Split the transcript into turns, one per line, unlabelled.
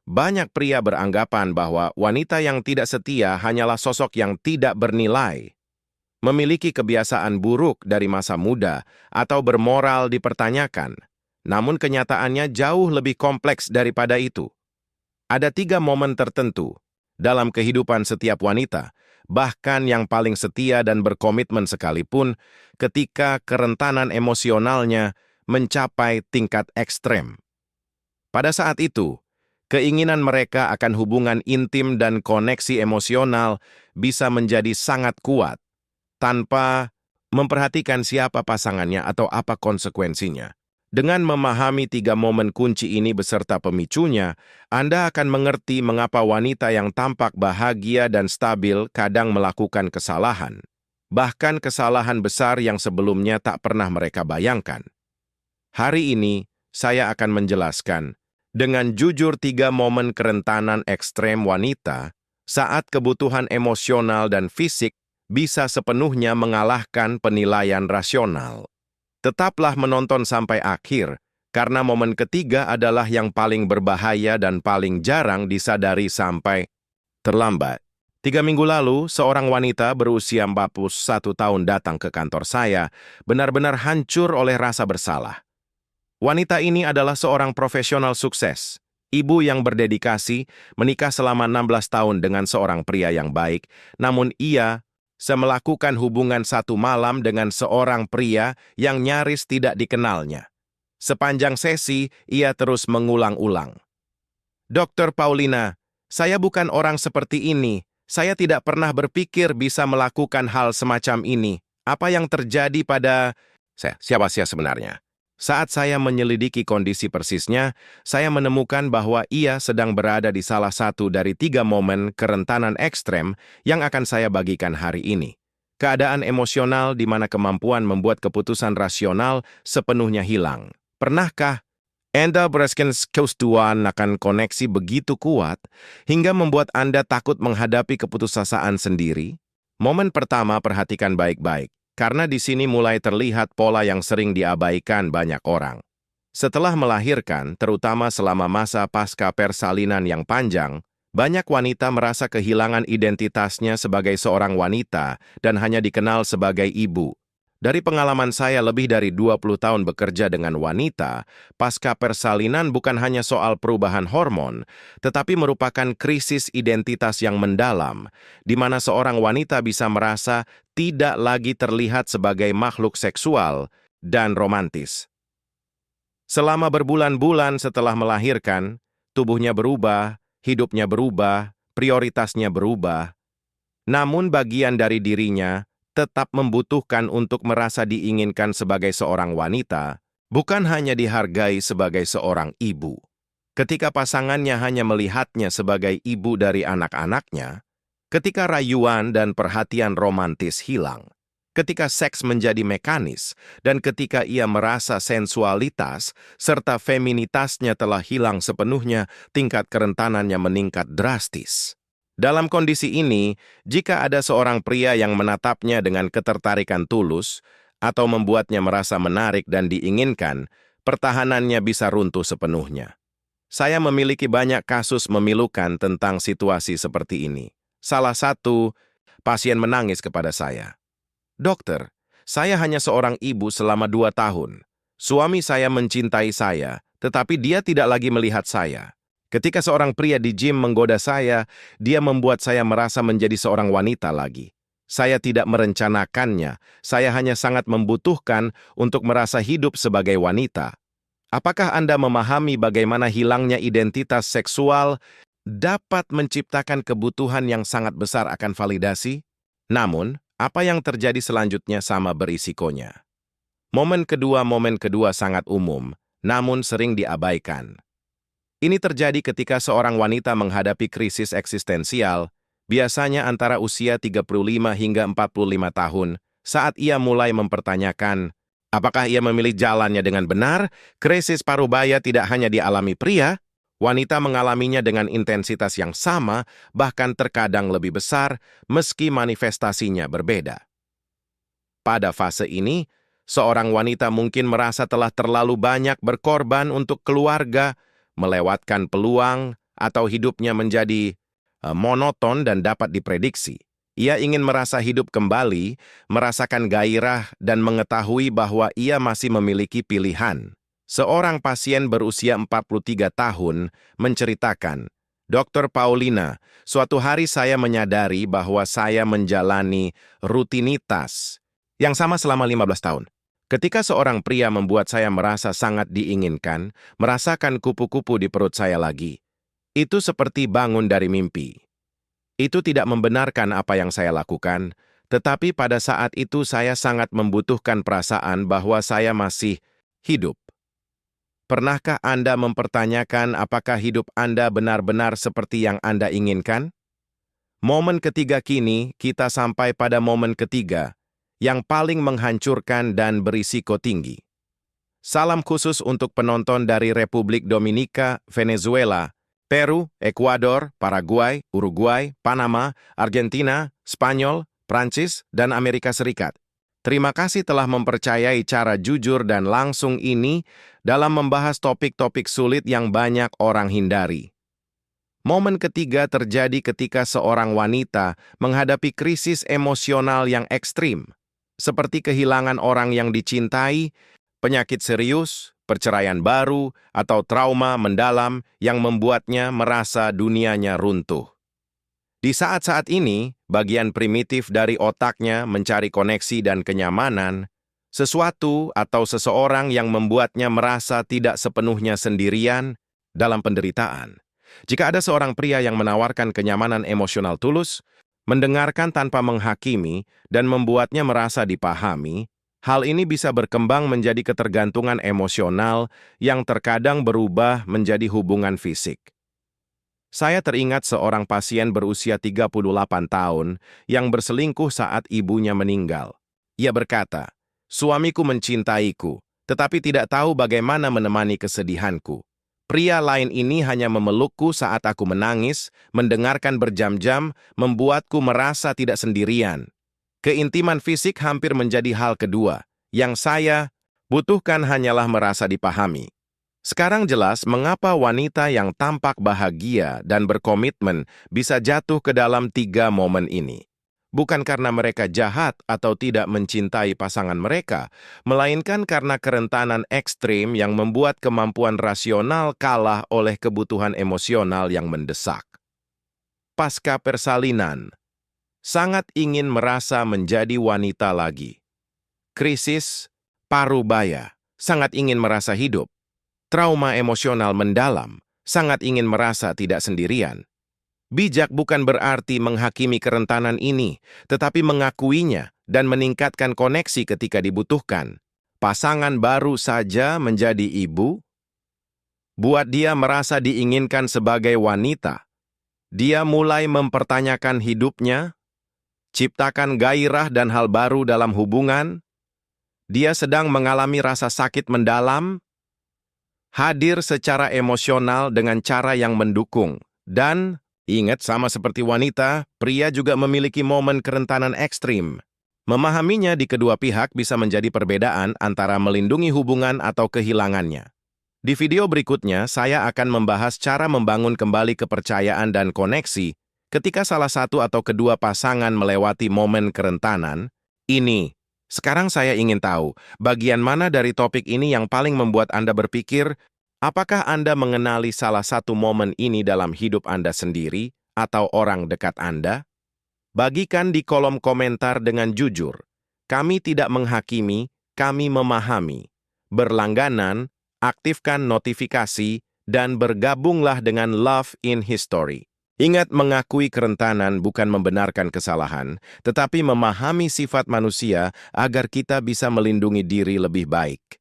Banyak pria beranggapan bahwa wanita yang tidak setia hanyalah sosok yang tidak bernilai, memiliki kebiasaan buruk dari masa muda, atau bermoral dipertanyakan. Namun kenyataannya jauh lebih kompleks daripada itu. Ada 3 momen tertentu dalam kehidupan setiap wanita, bahkan yang paling setia dan berkomitmen sekalipun, ketika kerentanan emosionalnya mencapai tingkat ekstrem. Pada saat itu, keinginan mereka akan hubungan intim dan koneksi emosional bisa menjadi sangat kuat, tanpa memperhatikan siapa pasangannya atau apa konsekuensinya. Dengan memahami 3 momen kunci ini beserta pemicunya, Anda akan mengerti mengapa wanita yang tampak bahagia dan stabil kadang melakukan kesalahan. Bahkan kesalahan besar yang sebelumnya tak pernah mereka bayangkan. Hari ini, saya akan menjelaskan dengan jujur 3 momen kerentanan ekstrem wanita saat kebutuhan emosional dan fisik bisa sepenuhnya mengalahkan penilaian rasional. Tetaplah menonton sampai akhir, karena momen ketiga adalah yang paling berbahaya dan paling jarang disadari sampai terlambat. 3 minggu lalu, seorang wanita berusia 41 tahun datang ke kantor saya, benar-benar hancur oleh rasa bersalah. Wanita ini adalah seorang profesional sukses, ibu yang berdedikasi, menikah selama 16 tahun dengan seorang pria yang baik, namun ia melakukan hubungan satu malam dengan seorang pria yang nyaris tidak dikenalnya. Sepanjang sesi, ia terus mengulang-ulang. Dokter Paulina, saya bukan orang seperti ini. Saya tidak pernah berpikir bisa melakukan hal semacam ini. Apa yang terjadi pada siapa saya sebenarnya? Saat saya menyelidiki kondisi persisnya, saya menemukan bahwa ia sedang berada di salah satu dari 3 momen kerentanan ekstrem yang akan saya bagikan hari ini. Keadaan emosional di mana kemampuan membuat keputusan rasional sepenuhnya hilang. Pernahkah Anda merasakan kesulitan akan koneksi begitu kuat hingga membuat Anda takut menghadapi keputusasaan sendiri? Momen pertama, perhatikan baik-baik. Karena di sini mulai terlihat pola yang sering diabaikan banyak orang. Setelah melahirkan, terutama selama masa pasca persalinan yang panjang, banyak wanita merasa kehilangan identitasnya sebagai seorang wanita dan hanya dikenal sebagai ibu. Dari pengalaman saya lebih dari 20 tahun bekerja dengan wanita, pasca persalinan bukan hanya soal perubahan hormon, tetapi merupakan krisis identitas yang mendalam, di mana seorang wanita bisa merasa tidak lagi terlihat sebagai makhluk seksual dan romantis. Selama berbulan-bulan setelah melahirkan, tubuhnya berubah, hidupnya berubah, prioritasnya berubah. Namun bagian dari dirinya tetap membutuhkan untuk merasa diinginkan sebagai seorang wanita, bukan hanya dihargai sebagai seorang ibu. Ketika pasangannya hanya melihatnya sebagai ibu dari anak-anaknya, ketika rayuan dan perhatian romantis hilang, ketika seks menjadi mekanis, dan ketika ia merasa sensualitas serta feminitasnya telah hilang sepenuhnya, tingkat kerentanannya meningkat drastis. Dalam kondisi ini, jika ada seorang pria yang menatapnya dengan ketertarikan tulus atau membuatnya merasa menarik dan diinginkan, pertahanannya bisa runtuh sepenuhnya. Saya memiliki banyak kasus memilukan tentang situasi seperti ini. Salah satu, pasien menangis kepada saya. Dokter, saya hanya seorang ibu selama 2 tahun. Suami saya mencintai saya, tetapi dia tidak lagi melihat saya. Ketika seorang pria di gym menggoda saya, dia membuat saya merasa menjadi seorang wanita lagi. Saya tidak merencanakannya, saya hanya sangat membutuhkan untuk merasa hidup sebagai wanita. Apakah Anda memahami bagaimana hilangnya identitas seksual dapat menciptakan kebutuhan yang sangat besar akan validasi? Namun, apa yang terjadi selanjutnya sama berisikonya. Momen kedua sangat umum, namun sering diabaikan. Ini terjadi ketika seorang wanita menghadapi krisis eksistensial, biasanya antara usia 35 hingga 45 tahun, saat ia mulai mempertanyakan, apakah ia memilih jalannya dengan benar? Krisis parubaya tidak hanya dialami pria, wanita mengalaminya dengan intensitas yang sama, bahkan terkadang lebih besar, meski manifestasinya berbeda. Pada fase ini, seorang wanita mungkin merasa telah terlalu banyak berkorban untuk keluarga, melewatkan peluang, atau hidupnya menjadi monoton dan dapat diprediksi. Ia ingin merasa hidup kembali, merasakan gairah, dan mengetahui bahwa ia masih memiliki pilihan. Seorang pasien berusia 43 tahun menceritakan, Dr. Paulina, suatu hari saya menyadari bahwa saya menjalani rutinitas yang sama selama 15 tahun. Ketika seorang pria membuat saya merasa sangat diinginkan, merasakan kupu-kupu di perut saya lagi. Itu seperti bangun dari mimpi. Itu tidak membenarkan apa yang saya lakukan, tetapi pada saat itu saya sangat membutuhkan perasaan bahwa saya masih hidup. Pernahkah Anda mempertanyakan apakah hidup Anda benar-benar seperti yang Anda inginkan? Momen ketiga kini, kita sampai pada momen ketiga, yang paling menghancurkan dan berisiko tinggi. Salam khusus untuk penonton dari Republik Dominika, Venezuela, Peru, Ekuador, Paraguay, Uruguay, Panama, Argentina, Spanyol, Prancis, dan Amerika Serikat. Terima kasih telah mempercayai cara jujur dan langsung ini dalam membahas topik-topik sulit yang banyak orang hindari. Momen ketiga terjadi ketika seorang wanita menghadapi krisis emosional yang ekstrim, seperti kehilangan orang yang dicintai, penyakit serius, perceraian baru, atau trauma mendalam yang membuatnya merasa dunianya runtuh. Di saat-saat ini, bagian primitif dari otaknya mencari koneksi dan kenyamanan, sesuatu atau seseorang yang membuatnya merasa tidak sepenuhnya sendirian dalam penderitaan. Jika ada seorang pria yang menawarkan kenyamanan emosional tulus, mendengarkan tanpa menghakimi, dan membuatnya merasa dipahami, hal ini bisa berkembang menjadi ketergantungan emosional yang terkadang berubah menjadi hubungan fisik. Saya teringat seorang pasien berusia 38 tahun yang berselingkuh saat ibunya meninggal. Ia berkata, "Suamiku mencintaiku, tetapi tidak tahu bagaimana menemani kesedihanku. Pria lain ini hanya memelukku saat aku menangis, mendengarkan berjam-jam, membuatku merasa tidak sendirian. Keintiman fisik hampir menjadi hal kedua. Yang saya butuhkan hanyalah merasa dipahami." Sekarang jelas mengapa wanita yang tampak bahagia dan berkomitmen bisa jatuh ke dalam tiga momen ini. Bukan karena mereka jahat atau tidak mencintai pasangan mereka, melainkan karena kerentanan ekstrim yang membuat kemampuan rasional kalah oleh kebutuhan emosional yang mendesak. Pasca persalinan, sangat ingin merasa menjadi wanita lagi. Krisis, paruh baya, sangat ingin merasa hidup. Trauma emosional mendalam, sangat ingin merasa tidak sendirian. Bijak bukan berarti menghakimi kerentanan ini, tetapi mengakuinya dan meningkatkan koneksi ketika dibutuhkan. Pasangan baru saja menjadi ibu, buat dia merasa diinginkan sebagai wanita. Dia mulai mempertanyakan hidupnya, ciptakan gairah dan hal baru dalam hubungan. Dia sedang mengalami rasa sakit mendalam, hadir secara emosional dengan cara yang mendukung. Dan, ingat sama seperti wanita, pria juga memiliki momen kerentanan ekstrim. Memahaminya di kedua pihak bisa menjadi perbedaan antara melindungi hubungan atau kehilangannya. Di video berikutnya, saya akan membahas cara membangun kembali kepercayaan dan koneksi ketika salah satu atau kedua pasangan melewati momen kerentanan. Sekarang saya ingin tahu, bagian mana dari topik ini yang paling membuat Anda berpikir, apakah Anda mengenali salah satu momen ini dalam hidup Anda sendiri atau orang dekat Anda? Bagikan di kolom komentar dengan jujur. Kami tidak menghakimi, kami memahami. Berlangganan, aktifkan notifikasi, dan bergabunglah dengan Love in History. Ingat, mengakui kerentanan bukan membenarkan kesalahan, tetapi memahami sifat manusia agar kita bisa melindungi diri lebih baik.